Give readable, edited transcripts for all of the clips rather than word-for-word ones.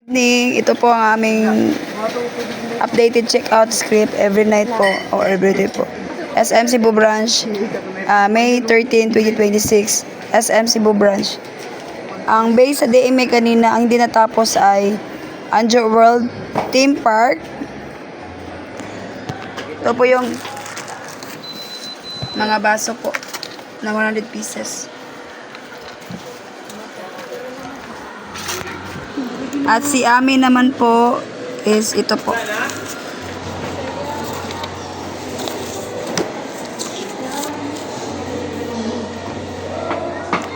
Ito po ang aming updated checkout script every night po or every day po. SM Cebu Branch, May 13, 2026, SM Cebu Branch. Ang base sa DMA kanina, ang hindi natapos ay Anjo World Theme Park. Ito po yung mga baso po na 100 pieces. At si Ami naman po is ito po.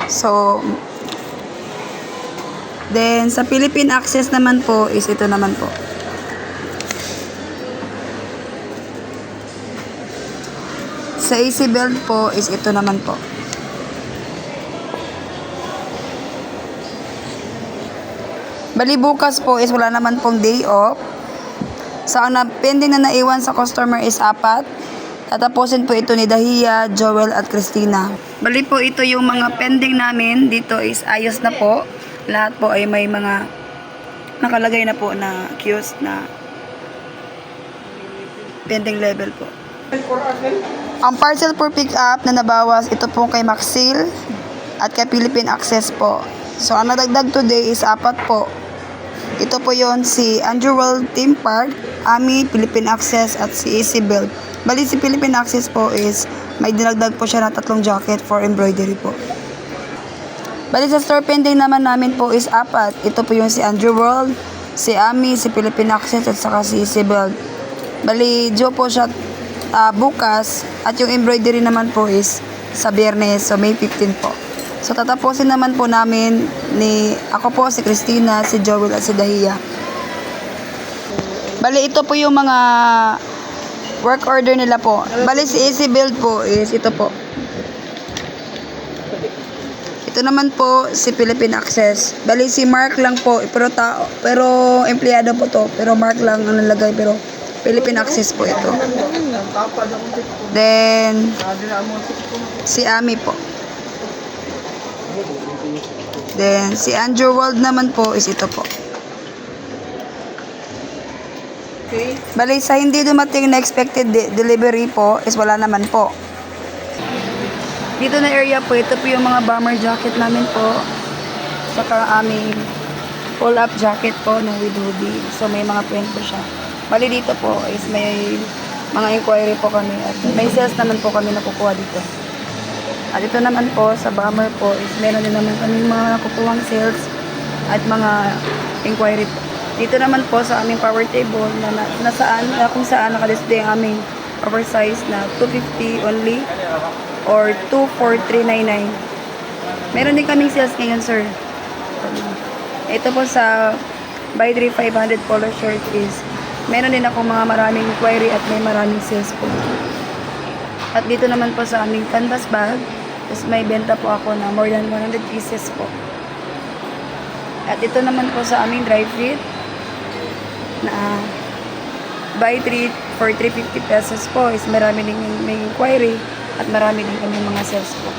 So, then sa Philippine Access naman po is ito naman po. Sa AC Belt po is ito naman po. Bali bukas po is wala naman pong day off. So ang pending na naiwan sa customer is 4. Tatapusin po ito ni Dahia, Joel at Christina. Bali po ito yung mga pending namin. Dito is ayos na po. Lahat po ay may mga nakalagay na po na queues na pending level po. Ang parcel for pick up na nabawas, ito po kay Maxil at kay Philippine Access po. So ang nadagdag today is 4 po. Ito po yon si Andrew World Theme Park, Ami, Philippine Access at si AC Belt. Bali si Philippine Access po is may dinagdag po siya na 3 jacket for embroidery po. Bali sa store pending naman namin po is 4. Ito po yung si Andrew World, si Ami, si Philippine Access at saka si AC Belt. Bali due po siya bukas at yung embroidery naman po is sa Biyernes, so May 15 po. So tatapusin naman po namin ako po, si Christina, si Joel at si Dahia. Bali ito po yung mga work order nila po. Bali si AC Build po is ito po. Ito naman po si Philippine Access. Bali si Mark lang po, pero empleyado po to, pero Mark lang ang nalagay, pero Philippine Access po ito. Then si Ami po. Then, si Andrew World naman po is ito po. Okay. Bali, sa hindi dumating na expected delivery po is wala naman po. Dito na area po, ito po yung mga bomber jacket namin po. Saka aming pull-up jacket po na with hoodie. So, may mga print po siya. Bali, dito po is may mga inquiry po kami. At may sales naman po kami nakukuha dito. At ito naman po, sa bomber po, is meron din naman kami mga nakukuhang sales at mga inquiry po. Dito naman po sa aming power table na kung saan nakadisplay ang aming oversize na 250 only or 24399. Meron din kaming sales ngayon, sir. Ito po sa buy 3,500 polo shirt is meron din ako mga maraming inquiry at may maraming sales po. At dito naman po sa aming canvas bag, is may benta po ako na more than 100 pieces po. At ito naman po sa aming dry fit na buy 3 for 350 pesos po is marami din may inquiry at marami din kami mga sales po.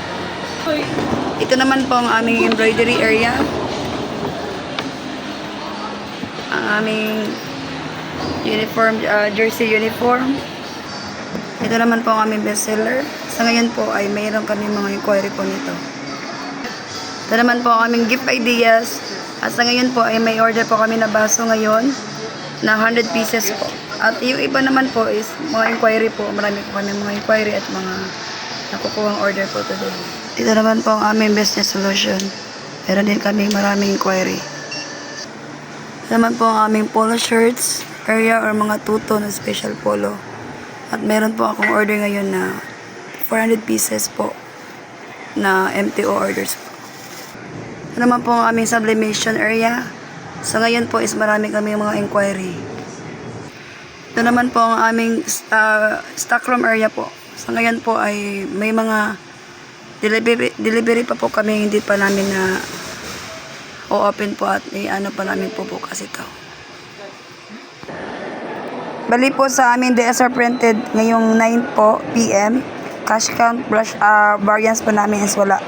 Ito naman po ang aming embroidery area. Ang aming uniform, jersey uniform. Ito naman po ang aming bestseller. Sa ngayon po ay mayroon kami mga inquiry po nito. Ito naman po ang aming gift ideas. At sa ngayon po ay may order po kami na baso ngayon na 100 pieces po. At yung iba naman po is mga inquiry po. Marami po kami mga inquiry at mga nakukuhang order po today. Ito naman po ang aming business solution. Meron din kami maraming inquiry. Ito naman po ang aming polo shirts area or mga tuto na special polo. At meron po akong order ngayon na 400 pieces po na MTO orders po. Ito naman po ang aming sublimation area. So ngayon po is marami kami mga inquiry. Ito naman po ang aming stockroom area po. So ngayon po ay may mga delivery pa po kami, hindi pa namin na o-open po at ano pa namin po bukas ito. Bali po sa aming DSR printed ngayong 9 po PM. Cash count variance po namin is wala.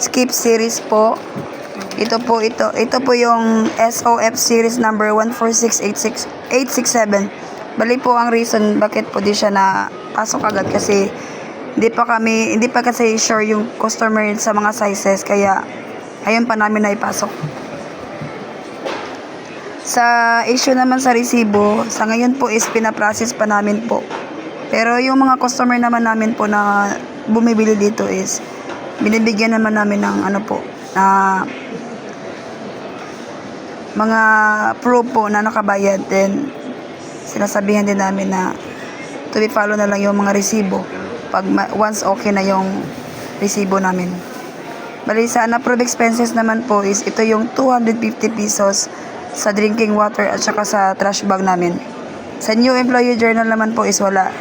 Skip series po Ito po yung SOF series number 14686867. Bali po ang reason bakit po di siya na pasok agad kasi hindi pa kasi sure yung customer sa mga sizes, kaya ayun pa namin na ipasok. Sa issue naman sa resibo, sa ngayon po is pinaprocess pa namin po. Pero yung mga customer naman namin po na bumibili dito is binibigyan naman namin ng na mga proof po na nakabayad, then sinasabihan din namin na to be follow na lang yung mga resibo pag once okay na yung resibo namin. Bali sa unapproved expenses naman po is ito yung 250 pesos sa drinking water at saka sa trash bag namin. Sa new employee journal naman po is wala.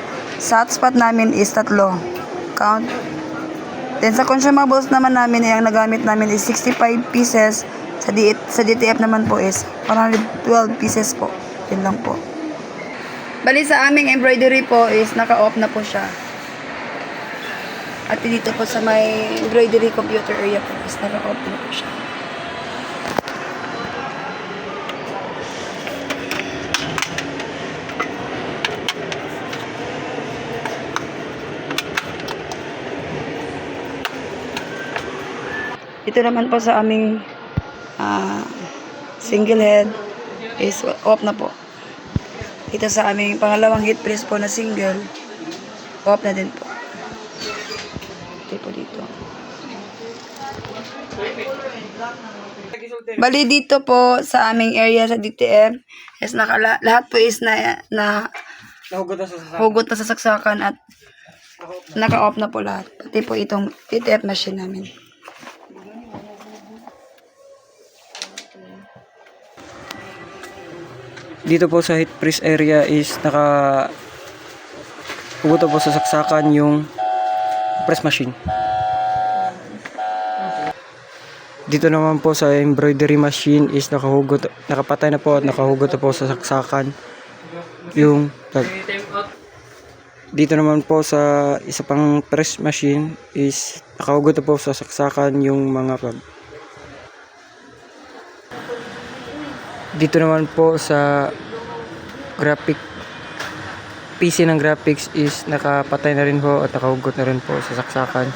Sa hotspot namin is 3 count. Then sa consumables naman namin ay ang nagamit namin is 65 pieces. Sa DTF naman po is 112 pieces po. Yun lang po. Bali sa aming embroidery po is naka-off na po siya. At dito po sa may embroidery computer area po is naka-off na po siya. Ito naman po sa aming single head is off na po. Ito sa aming pangalawang heat press po na single, off na din po. Ito po dito. Bali dito po sa aming area sa DTF is lahat po is hugot na sa saksakan at naka-off na po lahat. Pati po itong DTF machine namin. Dito po sa heat press area is hugot po sa saksakan yung press machine. Dito naman po sa embroidery machine is nakapatay na po at nakahugot na po sa saksakan yung plug. Dito naman po sa isa pang press machine is nakahugot na po sa saksakan yung mga plug. Dito naman po sa PC ng graphics is nakapatay na rin po at nakahugot na rin po sa saksakan